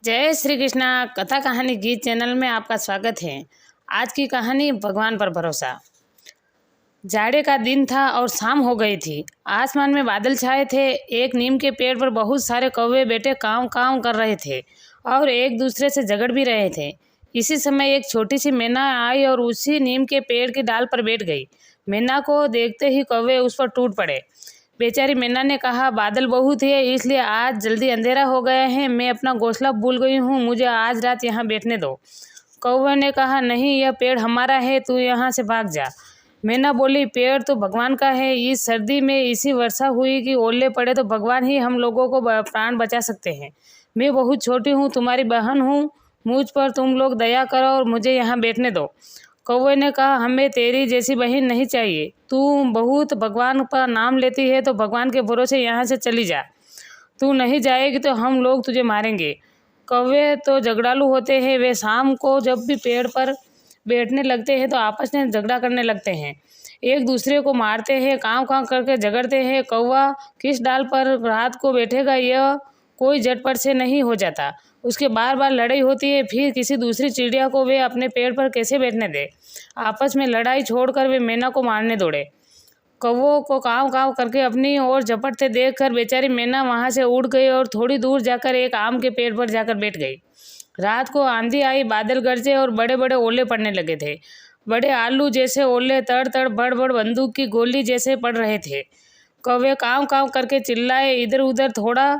जय श्री कृष्णा। कथा कहानी गीत चैनल में आपका स्वागत है। आज की कहानी भगवान पर भरोसा। जाड़े का दिन था और शाम हो गई थी। आसमान में बादल छाए थे। एक नीम के पेड़ पर बहुत सारे कौवे बेटे काँव काँव कर रहे थे और एक दूसरे से झगड़ भी रहे थे। इसी समय एक छोटी सी मैना आई और उसी नीम के पेड़ की डाल पर बैठ गई। मैना को देखते ही कौवे उस पर टूट पड़े। बेचारी मैना ने कहा, बादल बहुत है इसलिए आज जल्दी अंधेरा हो गया है, मैं अपना घोंसला भूल गई हूँ, मुझे आज रात यहाँ बैठने दो। कौवे ने कहा, नहीं, यह पेड़ हमारा है, तू यहाँ से भाग जा। मैना बोली, पेड़ तो भगवान का है। इस सर्दी में इसी वर्षा हुई कि ओले पड़े तो भगवान ही हम लोगों को प्राण बचा सकते हैं। मैं बहुत छोटी हूँ, तुम्हारी बहन हूँ, मुझ पर तुम लोग दया करो और मुझे यहाँ बैठने दो। कौवे ने कहा, हमें तेरी जैसी बहन नहीं चाहिए। तू बहुत भगवान का नाम लेती है तो भगवान के भरोसे यहाँ से चली जा। तू नहीं जाएगी तो हम लोग तुझे मारेंगे। कौवे तो झगड़ालू होते हैं। वे शाम को जब भी पेड़ पर बैठने लगते हैं तो आपस में झगड़ा करने लगते हैं, एक दूसरे को मारते हैं, काँव काँव करके झगड़ते हैं। कौवा किस डाल पर रात को बैठेगा यह कोई झटपट से नहीं हो जाता। उसके बार बार लड़ाई होती है। फिर किसी दूसरी चिड़िया को वे अपने पेड़ पर कैसे बैठने दे। आपस में लड़ाई छोड़कर वे मैना को मारने दौड़े। कौवों को काँव काँव करके अपनी ओर झपटते देखकर बेचारी मैना वहाँ से उड़ गई और थोड़ी दूर जाकर एक आम के पेड़ पर जाकर बैठ गई। रात को आंधी आई, बादल गरजे और बड़े बड़े ओले पड़ने लगे थे। बड़े आलू जैसे ओले तड़ तड़ बड़ बड़ बंदूक की गोली जैसे पड़ रहे थे। कौवे काँव काँव करके चिल्लाए, इधर उधर थोड़ा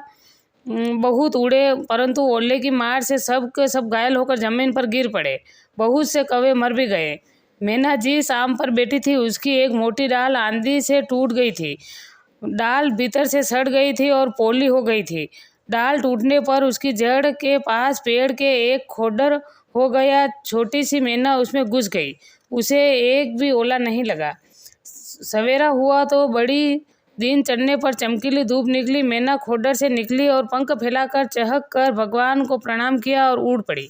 बहुत उड़े, परंतु ओले की मार से सब के सब घायल होकर जमीन पर गिर पड़े। बहुत से कौवे मर भी गए। मैना जिस आम पर बैठी थी उसकी एक मोटी डाल आंधी से टूट गई थी। डाल भीतर से सड़ गई थी और पोली हो गई थी। डाल टूटने पर उसकी जड़ के पास पेड़ के एक खोडर हो गया। छोटी सी मैना उसमें घुस गई। उसे एक भी ओला नहीं लगा। सवेरा हुआ तो बड़ी दिन चढ़ने पर चमकीली धूप निकली। मैना खोडर से निकली और पंख फैलाकर चहक कर भगवान को प्रणाम किया और उड़ पड़ी।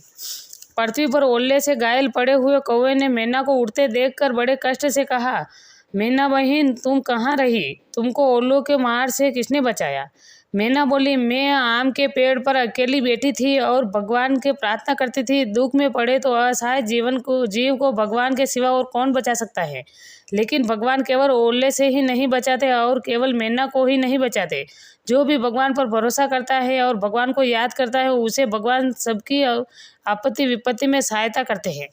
पृथ्वी पर ओले से घायल पड़े हुए कौवे ने मैना को उड़ते देखकर बड़े कष्ट से कहा, मैना बहन, तुम कहाँ रही? तुमको ओलों के मार से किसने बचाया? मैना बोली, मैं आम के पेड़ पर अकेली बैठी थी और भगवान के प्रार्थना करती थी। दुख में पड़े तो असहाय जीव को भगवान के सिवा और कौन बचा सकता है। लेकिन भगवान केवल ओले से ही नहीं बचाते और केवल मैना को ही नहीं बचाते। जो भी भगवान पर भरोसा करता है और भगवान को याद करता है उसे भगवान सबकी आपत्ति विपत्ति में सहायता करते हैं।